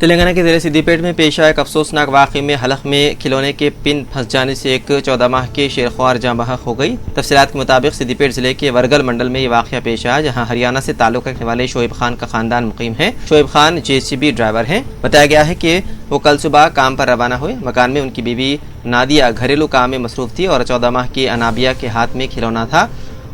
तेलंगाना के ज़िले सिद्दीपेट में पेश आया एक अफसोसनाक वाक़े में हलक में खिलौने के पिन फंस जाने से एक 14 माह के शेरख्वार जाँ बहक हो गई। तफसीलात के मुताबिक सिद्दीपेट ज़िले के वरगल मंडल में ये वाक़या पेश आया, जहाँ हरियाणा से ताल्लुक़ रखने वाले शोएब खान का ख़ानदान मुकीम है। शोएब खान JCB ड्राइवर हैं। बताया गया है कि वो कल सुबह काम पर रवाना हुए। मकान में उनकी बीवी नादिया घरेलू काम में मसरूफ़ थी और 14 माह की अनाबिया के हाथ में खिलौना था।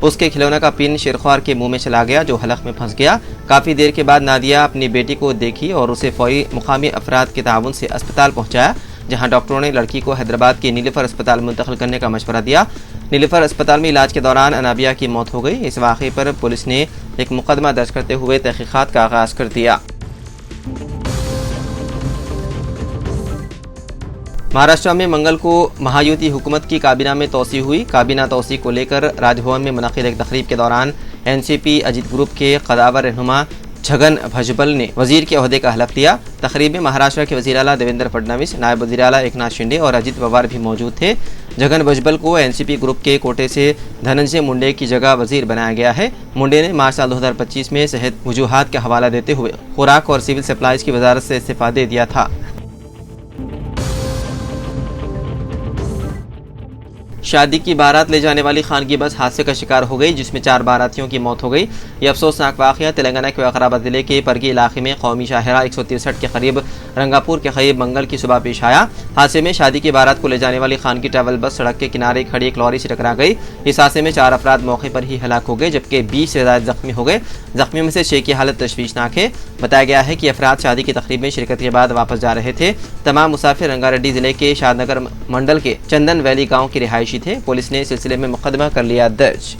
उसके खिलौने का पिन शेरख्वार के मुंह में चला गया, जो हलक में फंस गया। काफ़ी देर के बाद नादिया अपनी बेटी को देखी और उसे फौरी मुकामी अफराद के ताउन से अस्पताल पहुंचाया, जहां डॉक्टरों ने लड़की को हैदराबाद के नीलोफर अस्पताल मुंतकिल करने का मशवरा दिया। नीलोफर अस्पताल में इलाज के दौरान अनाबिया की मौत हो गई। इस वाक़े पर पुलिस ने एक मुकदमा दर्ज करते हुए तहक़ीक़ात का आगाज़ कर दिया। महाराष्ट्र में मंगल को महायुति हुकूमत की काबीना में तोसी हुई। काबीना तोसी को लेकर राजभवन में मुनक़िद एक तकरीब के दौरान NCP अजीत ग्रुप के कदावर रहनुमा छगन भुजबल ने वजीर के ओहदे का हलफ लिया। तकरीब में महाराष्ट्र के वज़ीर आला देवेंद्र फडणवीस, नायब वज़ीर आला एकनाथ शिंदे और अजित पवार भी मौजूद थे। छगन भुजबल को NCP ग्रुप के कोटे से धनंजय मुंडे की जगह वजीर बनाया गया है। मुंडे ने मार्च साल 2025 में सेहत वजूहात का हवाला देते हुए खुराक और सिविल सप्लाईज की वजारत से इस्तीफ़ा दे दिया था। शादी की बारात ले जाने वाली खानगी बस हादसे का शिकार हो गई, जिसमें 4 बारातियों की मौत हो गई। यह अफसोसनाक वाक़या तेलंगाना के वक़राबाद ज़िले के परगी इलाके में कौमी शाहरा 163 के करीब रंगापुर के करीब मंगल की सुबह पेश आया। हादसे में शादी की बारात को ले जाने वाली खानगी ट्रैवल बस सड़क के किनारे खड़ी एक लॉरी से टकरा गई। इस हादसे में 4 अफराद मौके पर ही हलाक हो गए, जबकि 20 से ज़्यादा जख्मी हो गए। जख्मियों में से 6 की हालत तशवीशनाक है। बताया गया है कि अफराद शादी की तकरीब में शिरकत के बाद वापस जा रहे थे। तमाम मुसाफिर रंगारेड्डी ज़िले के शादनगर मंडल के चंदन वैली गाँव के रिहायशी थे। पुलिस ने इस सिलसिले में मुकदमा कर लिया दर्ज।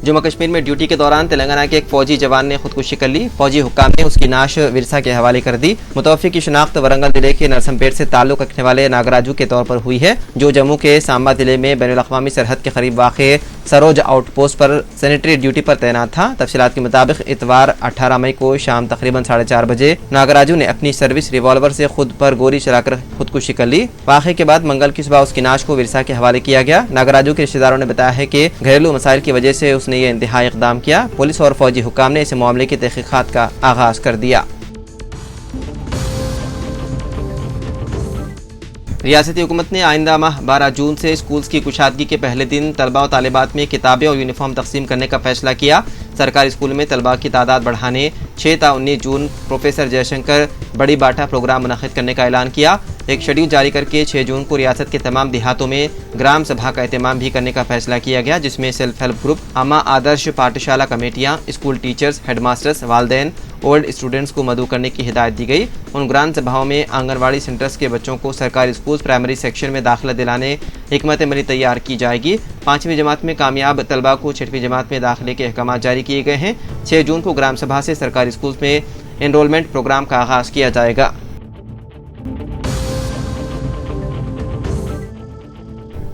जम्मू कश्मीर में ड्यूटी के दौरान तेलंगाना के एक फौजी जवान ने खुदकुशी कर ली। फौजी हुक्काम ने उसकी नाश विरसा के हवाले कर दी। मुतवफ़्फ़ी की शिनाख्त वरंगल जिले के नरसमपेट से ताल्लुक़ रखने वाले नागराजू के तौर पर हुई है, जो जम्मू के सांबा जिले में बैनुल-अक़वामी सरहद के करीब वाक़े सरोज आउटपोस्ट पर सैनिटरी ड्यूटी पर तैनात था। तफसीलात के मुताबिक इतवार 18 मई को शाम तकरीबन 4:30 बजे नागराजू ने अपनी सर्विस रिवॉल्वर से खुद पर गोली चलाकर खुदकुशी कर ली। वाक़े के बाद मंगल की सुबह उसकी नाश को विरसा के हवाले किया गया। नागराजू के रिश्तेदारों ने बताया है कि घरेलू मसाइल की वजह से उसने ये इंतहाई इक़दाम किया। पुलिस और फौजी हुक्काम ने इस मामले की तहक़ीक़ात का आगाज़ कर दिया। रियासती हुकूमत ने आइंदा माह 12 जून से स्कूल्स की कुशादगी के पहले दिन तलबा और तालिबात में किताबें और यूनिफॉर्म तकसीम करने का फैसला किया। सरकारी स्कूल में तलबा की तादाद बढ़ाने 6 ता 19 जून प्रोफेसर जयशंकर बड़ी बाटा प्रोग्राम मुनक़िद करने का ऐलान किया। एक शेड्यूल जारी करके 6 जून को रियासत के तमाम देहातों में ग्राम सभा का एहतमाम भी करने का फैसला किया गया, जिसमें self help group, Amma Adarsh Pathshala committees, school teachers, headmasters, वालदैन, ओल्ड स्टूडेंट्स को मदऊ करने की हिदायत दी गई। उन ग्राम सभाओं में आंगनवाड़ी सेंटर्स के बच्चों को सरकारी स्कूल प्राइमरी सेक्शन में दाखिला दिलाने हिकमत अमली तैयार की जाएगी। 5वीं जमात में कामयाब तलबा को 6वीं जमात में दाखिले के अहकाम जारी किए गए हैं। 6 जून को ग्राम सभा से सरकारी स्कूल में एनरोलमेंट प्रोग्राम का आगाज़ किया जाएगा।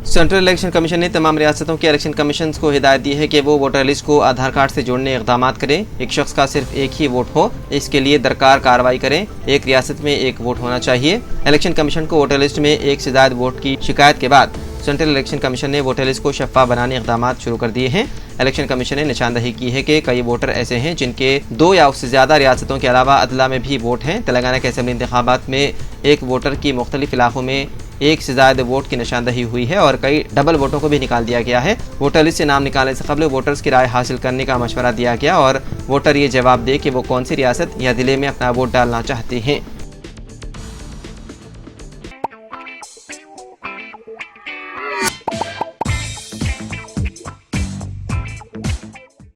सेंट्रल इलेक्शन कमीशन ने तमाम रियासतों के इलेक्शन कमीशन को हिदायत दी है कि वो वोटर लिस्ट को आधार कार्ड से जोड़ने इक़दाम करें। एक शख्स का सिर्फ एक ही वोट हो, इसके लिए दरकार कार्रवाई करें। एक रियासत में एक वोट होना चाहिए। इलेक्शन कमीशन को वोटर लिस्ट में एक से ज़्यादा वोट की शिकायत के बाद सेंट्रल इलेक्शन कमीशन ने वोटर लिस्ट को शफ़ाफ़ बनाने इक़दाम शुरू कर दिए हैं। इलेक्शन कमीशन ने निशानदही की है कि कई वोटर ऐसे हैं जिनके 2 या उससे ज़्यादा रियासतों के अलावा अदला में भी वोट हैं। तेलंगाना के असेंबली इंतखाबात में एक वोटर की मुख्तलिफ इलाकों में एक से ज़्यादा वोट की निशानदही हुई है और कई डबल वोटों को भी निकाल दिया गया है। वोटर लिस्ट से नाम निकालने से कबल वोटर्स की राय हासिल करने का मशवरा दिया गया और वोटर ये जवाब दे कि वो कौन सी रियासत या ज़िले में अपना वोट डालना चाहते हैं।